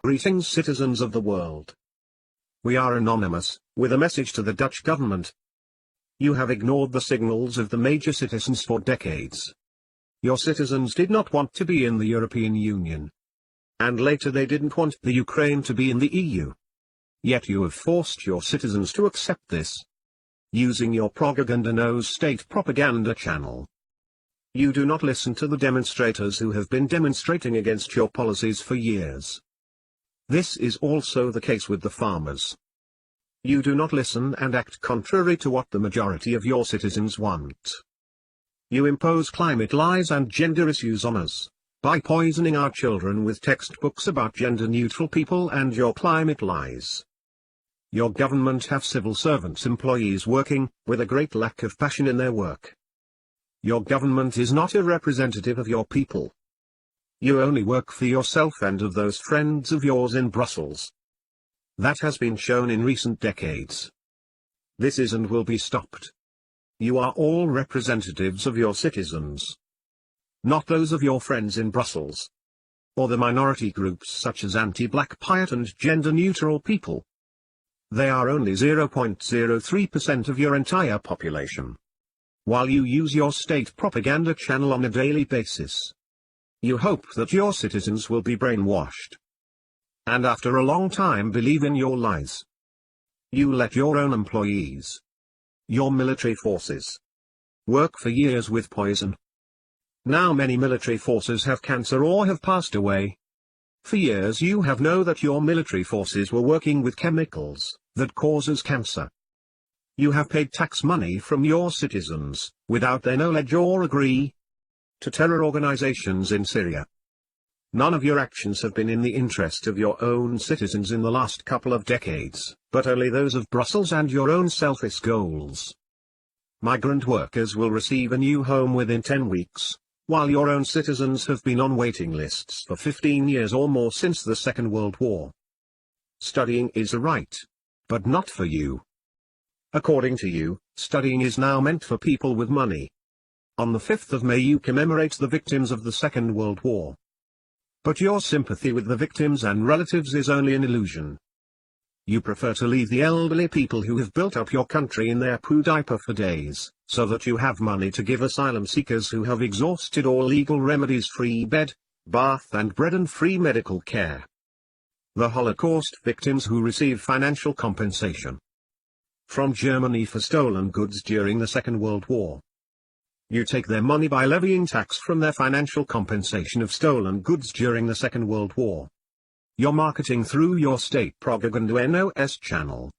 Greetings, citizens of the world. We are anonymous, with a message to the Dutch government. You have ignored the signals of the major citizens for decades. Your citizens did not want to be in the European Union. And later they didn't want the Ukraine to be in the EU. Yet you have forced your citizens to accept this. Using your propaganda nose state propaganda channel. You do not listen to the demonstrators who have been demonstrating against your policies for years. This is also the case with the farmers. You do not listen and act contrary to what the majority of your citizens want. You impose climate lies and gender issues on us, by poisoning our children with textbooks about gender-neutral people and your climate lies. Your government have civil servants employees working, with a great lack of passion in their work. Your government is not a representative of your people. You only work for yourself and of those friends of yours in Brussels. That has been shown in recent decades. This is and will be stopped. You are all representatives of your citizens. Not those of your friends in Brussels. Or the minority groups such as anti-black pirate and gender-neutral people. They are only 0.03% of your entire population. While you use your state propaganda channel on a daily basis, you hope that your citizens will be brainwashed. And after a long time believe in your lies. You let your own employees, your military forces, work for years with poison. Now many military forces have cancer or have passed away. For years you have known that your military forces were working with chemicals that causes cancer. You have paid tax money from your citizens, without their knowledge or agree, to terror organizations in Syria. None of your actions have been in the interest of your own citizens in the last couple of decades, but only those of Brussels and your own selfish goals. Migrant workers will receive a new home within 10 weeks, while your own citizens have been on waiting lists for 15 years or more since the Second World War. Studying is a right, but not for you. According to you, studying is now meant for people with money. On the 5th of May you commemorate the victims of the Second World War. But your sympathy with the victims and relatives is only an illusion. You prefer to leave the elderly people who have built up your country in their poo diaper for days, so that you have money to give asylum seekers who have exhausted all legal remedies free bed, bath and bread and free medical care. The Holocaust victims who receive financial compensation from Germany for stolen goods during the Second World War. You take their money by levying tax from their financial compensation of stolen goods during the Second World War. You're marketing through your state propaganda NOS channel.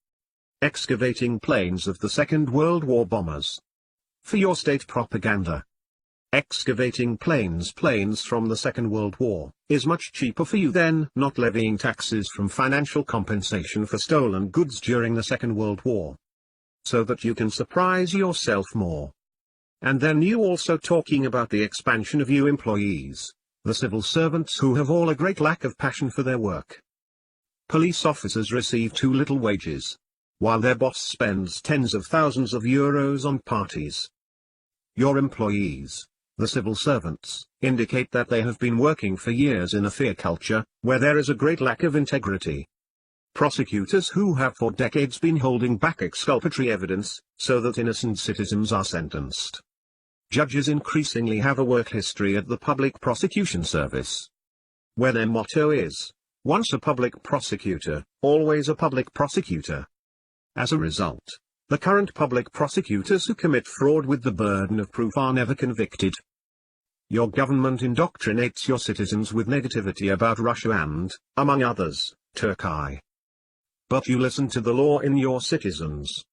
Excavating planes of the Second World War bombers. For your state propaganda. Excavating planes from the Second World War, is much cheaper for you than not levying taxes from financial compensation for stolen goods during the Second World War. So that you can surprise yourself more. And then you also talking about the expansion of you employees, the civil servants who have all a great lack of passion for their work. Police officers receive too little wages, while their boss spends tens of thousands of euros on parties. Your employees, the civil servants, indicate that they have been working for years in a fear culture, where there is a great lack of integrity. Prosecutors who have for decades been holding back exculpatory evidence, so that innocent citizens are sentenced. Judges increasingly have a work history at the Public Prosecution Service, where their motto is, once a public prosecutor, always a public prosecutor. As a result, the current public prosecutors who commit fraud with the burden of proof are never convicted. Your government indoctrinates your citizens with negativity about Russia and, among others, Turkey. But you listen to the law in your citizens.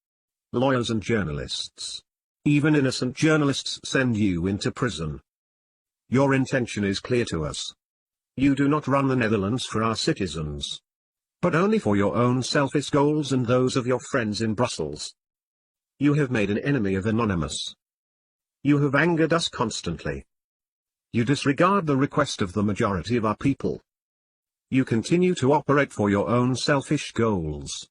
Lawyers and journalists. Even innocent journalists send you into prison. Your intention is clear to us. You do not run the Netherlands for our citizens, but only for your own selfish goals and those of your friends in Brussels. You have made an enemy of Anonymous. You have angered us constantly. You disregard the request of the majority of our people. You continue to operate for your own selfish goals.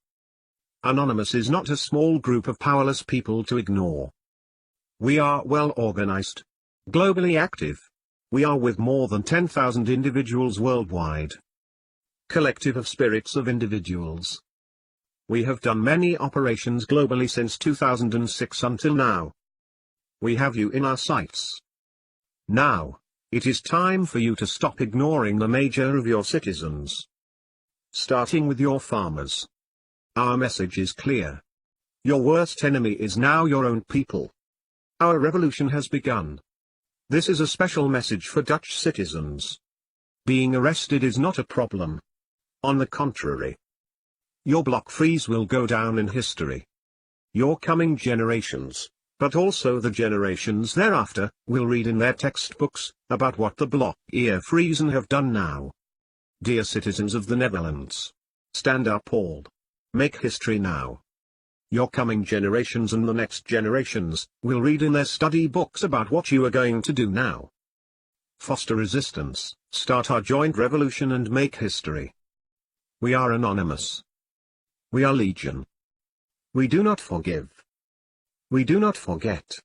Anonymous is not a small group of powerless people to ignore. We are well organized, globally active. We are with more than 10,000 individuals worldwide. collective of spirits of individuals. We have done many operations globally since 2006 until now. We have you in our sights. Now, it is time for you to stop ignoring the major of your citizens. Starting with your farmers. Our message is clear. Your worst enemy is now your own people. Our revolution has begun. This is a special message for Dutch citizens. Being arrested is not a problem. On the contrary. Your block freeze will go down in history. Your coming generations, but also the generations thereafter, will read in their textbooks about what the block freeze have done now. Dear citizens of the Netherlands, stand up all. Make history now. Your coming generations and the next generations will read in their study books about what you are going to do now. Foster resistance, start our joint revolution and make history. We are anonymous. We are legion. We do not forgive. We do not forget.